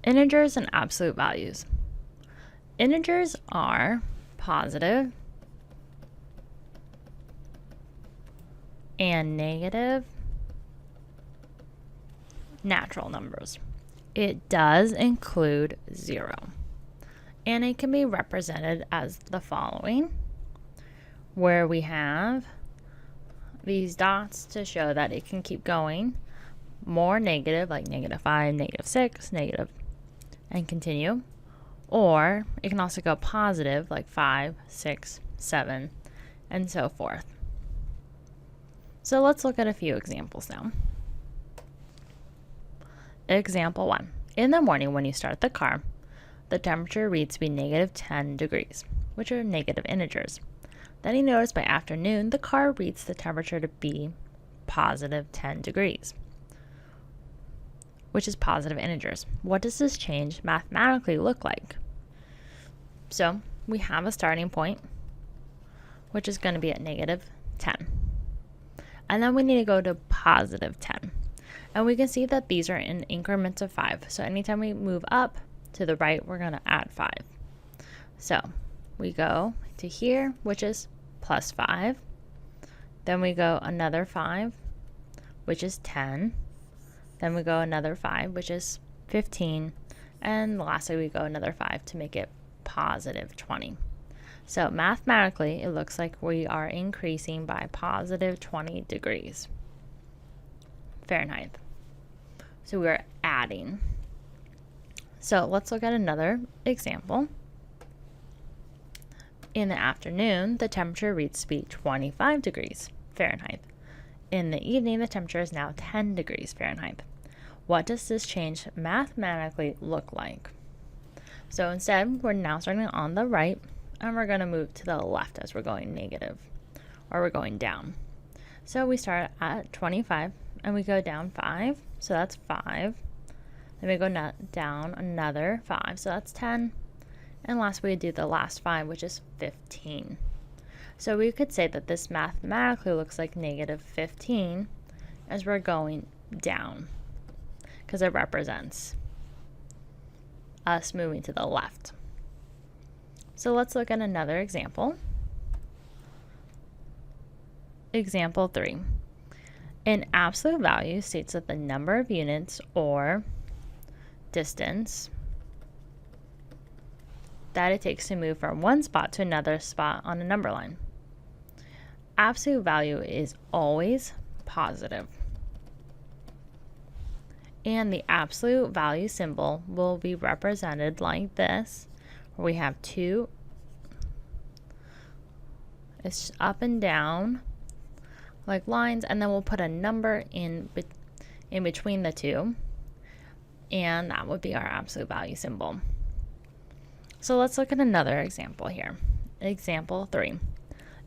Integers and absolute values. Integers are positive and negative natural numbers. It does include 0, and it can be represented as the following, where we have these dots to show that it can keep going more negative, like -5, -6, negative, and continue. Or it can also go positive, like 5, 6, 7, and so forth. So let's look at a few examples now. Example 1. In the morning when you start the car, the temperature reads to be -10 degrees, which are negative integers. Then you notice by afternoon, the car reads the temperature to be +10 degrees, which is positive integers. What does this change mathematically look like? So we have a starting point, which is going to be at -10. And then we need to go to +10. And we can see that these are in increments of 5. So anytime we move up to the right, we're going to add 5. So we go to here, which is +5. Then we go another 5, which is 10. Then we go another 5, which is 15. And lastly, we go another 5 to make it +20. So mathematically, it looks like we are increasing by +20 degrees Fahrenheit. So we're adding. So let's look at another example. In the afternoon, the temperature reads to be 25 degrees Fahrenheit. In the evening, the temperature is now 10 degrees Fahrenheit. What does this change mathematically look like? So instead, we're now starting on the right, and we're going to move to the left as we're going negative, or we're going down. So we start at 25, and we go down 5, so that's 5. Then we go down another 5, so that's 10. And last we do the last 5, which is 15. So we could say that this mathematically looks like -15 as we're going down, because it represents us moving to the left. So let's look at another example. Example 3. An absolute value states that the number of units or distance that it takes to move from one spot to another spot on a number line. Absolute value is always positive. And the absolute value symbol will be represented like this, where we have two, it's up and down like lines, and then we'll put a number in between the two, and that would be our absolute value symbol. So let's look at another example here. Example 3.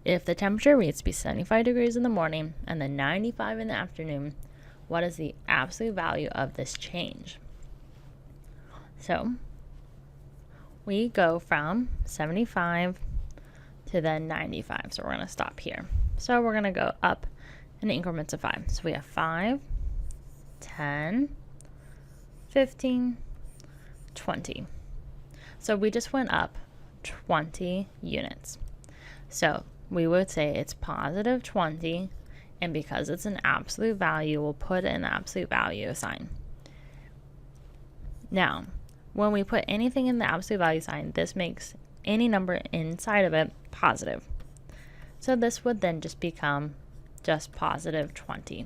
If the temperature reads to be 75 degrees in the morning and then 95 in the afternoon, what is the absolute value of this change? So we go from 75 to then 95. So we're going to stop here. So we're going to go up in increments of 5. So we have 5, 10, 15, 20. So we just went up 20 units. So we would say it's +20, and because it's an absolute value, we'll put an absolute value sign. Now, when we put anything in the absolute value sign, this makes any number inside of it positive. So this would then just become just +20,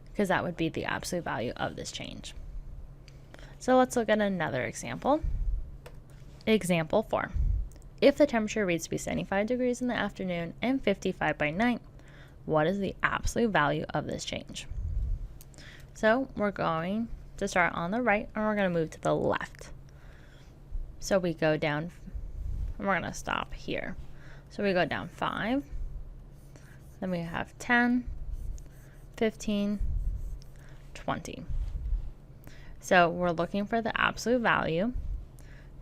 because that would be the absolute value of this change. So let's look at another example. Example 4. If the temperature reads to be 75 degrees in the afternoon and 55 by night, what is the absolute value of this change? So we're going to start on the right, and we're going to move to the left. So we go down, and we're going to stop here. So we go down 5, then we have 10, 15, 20. So we're looking for the absolute value.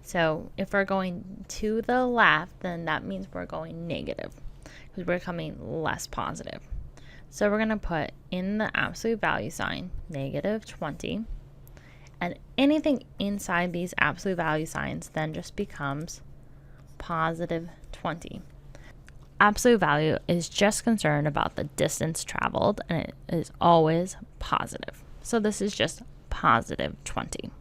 So if we're going to the left, then that means we're going negative, because we're becoming less positive. So we're going to put in the absolute value sign, -20, And anything inside these absolute value signs then just becomes positive 20. Absolute value is just concerned about the distance traveled, and it is always positive. So this is just positive 20.